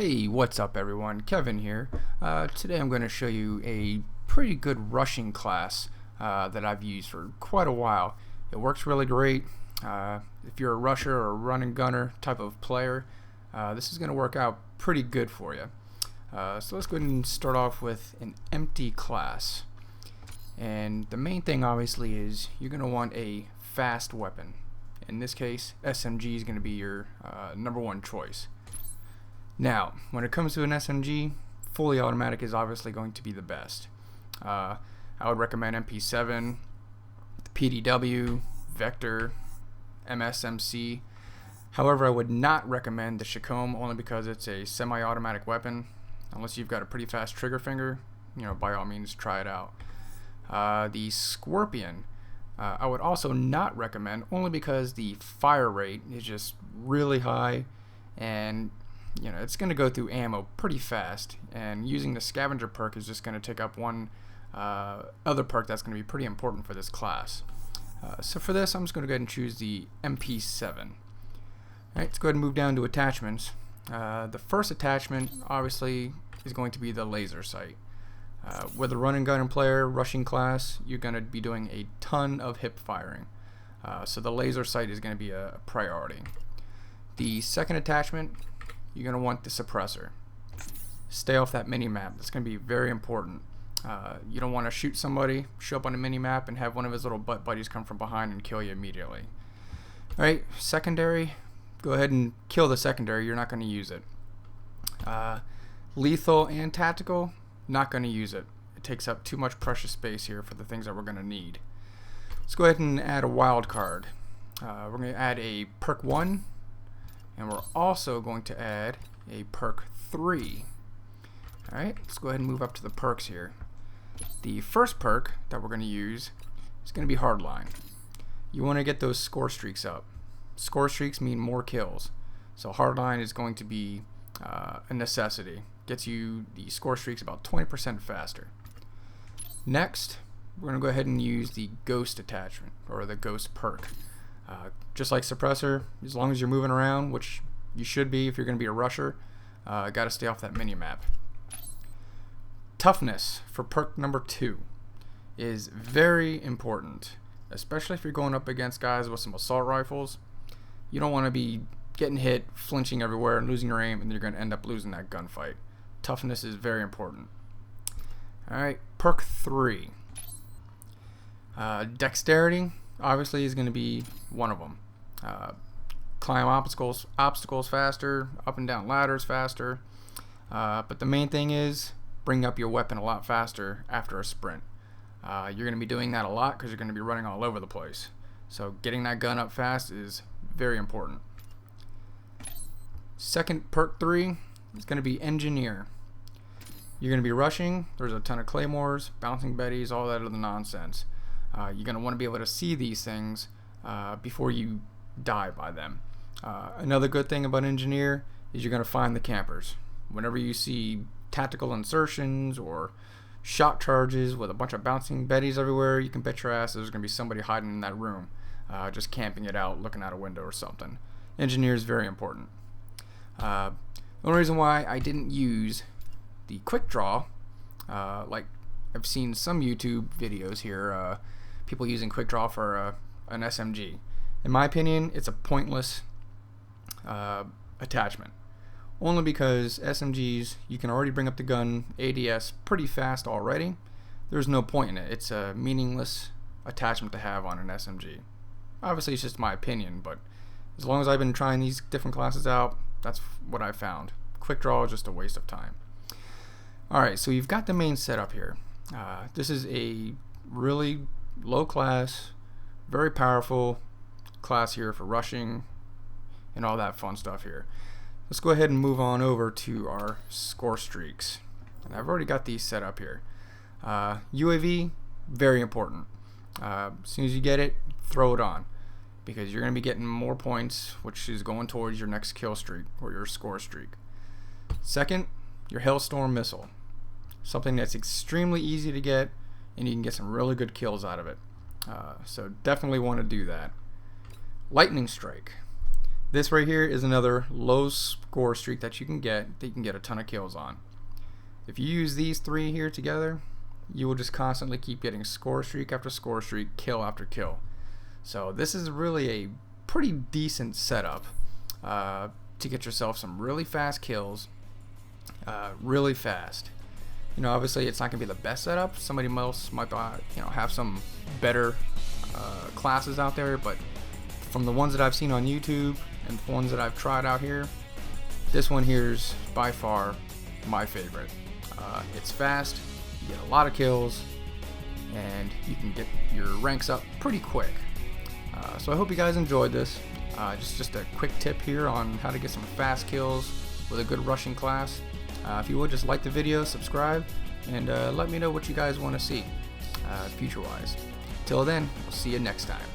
Hey, what's up everyone? Kevin here. Today I'm going to show you a pretty good rushing class that I've used for quite a while. It works really great. If you're a rusher or a run and gunner type of player, this is going to work out pretty good for you. So let's go ahead and start off with an empty class. And the main thing obviously is you're going to want a fast weapon. In this case, SMG is going to be your number one choice. Now, when it comes to an SMG, fully automatic is obviously going to be the best. I would recommend MP7, the PDW, Vector, MSMC. However, I would not recommend the Chacombe only because it's a semi-automatic weapon. Unless you've got a pretty fast trigger finger, by all means try it out. The Scorpion, I would also not recommend only because the fire rate is just really high and it's going to go through ammo pretty fast, and using the scavenger perk is just going to take up one other perk that's going to be pretty important for this class. So for this, I'm just going to go ahead and choose the MP7. Alright, let's go ahead and move down to attachments. The first attachment obviously is going to be the laser sight. With a run and gun player, rushing class, you're going to be doing a ton of hip firing. So the laser sight is going to be a priority. The second attachment, you're going to want the suppressor. Stay off that mini-map. That's going to be very important. You don't want to shoot somebody, show up on a mini-map, and have one of his little butt buddies come from behind and kill you immediately. Alright, secondary, go ahead and kill the secondary. You're not going to use it. Lethal and tactical, not going to use it. It takes up too much precious space here for the things that we're going to need. Let's go ahead and add a wild card. We're going to add a perk 1. And we're also going to add a perk 3. Alright, let's go ahead and move up to the perks here. The first perk that we're going to use is going to be Hardline. You want to get those score streaks up. Score streaks mean more kills. So Hardline is going to be a necessity. Gets you the score streaks about 20% faster. Next, we're going to go ahead and use the Ghost attachment, or the Ghost perk. Just like suppressor, as long as you're moving around, which you should be if you're going to be a rusher, got to stay off that mini-map. Toughness for perk number 2 is very important, especially if you're going up against guys with some assault rifles. You don't want to be getting hit, flinching everywhere, and losing your aim, and you're going to end up losing that gunfight. Toughness is very important. Alright, perk 3. Dexterity obviously is going to be one of them. Climb obstacles faster, up and down ladders faster, but the main thing is bring up your weapon a lot faster after a sprint. You're going to be doing that a lot because you're going to be running all over the place, so getting that gun up fast is very important. Second perk 3 is going to be Engineer. You're going to be rushing, there's a ton of claymores, bouncing betties, all that other nonsense. You're going to want to be able to see these things before you die by them. Another good thing about Engineer is you're going to find the campers. Whenever you see tactical insertions or shot charges with a bunch of bouncing betties everywhere, you can bet your ass there's going to be somebody hiding in that room, just camping it out, looking out a window or something. Engineer is very important. The only reason why I didn't use the quick draw, like I've seen some YouTube videos here, people using quick draw for an SMG. In my opinion, it's a pointless attachment. Only because SMGs, you can already bring up the gun ADS pretty fast already. There's no point in it. It's a meaningless attachment to have on an SMG. Obviously, it's just my opinion, but as long as I've been trying these different classes out, that's what I've found. Quick draw is just a waste of time. Alright, so you've got the main setup here. This is a really low class, very powerful class here for rushing and all that fun stuff here. Let's go ahead and move on over to our score streaks. And I've already got these set up here. UAV, very important. As soon as you get it, throw it on, because you're going to be getting more points, which is going towards your next kill streak or your score streak. Second, your Hailstorm missile. Something that's extremely easy to get, and you can get some really good kills out of it. So definitely want to do that. Lightning Strike. This right here is another low score streak that you can get a ton of kills on. If you use these three here together, you will just constantly keep getting score streak after score streak, kill after kill. So this is really a pretty decent setup to get yourself some really fast kills, really fast. You know, obviously it's not gonna be the best setup. Somebody else might have some better classes out there, but from the ones that I've seen on YouTube and the ones that I've tried out here, this one here is by far my favorite. It's fast, you get a lot of kills, and you can get your ranks up pretty quick. So I hope you guys enjoyed this. Just a quick tip here on how to get some fast kills with a good rushing class. If you would, just like the video, subscribe, and let me know what you guys want to see future-wise. Till then, we'll see you next time.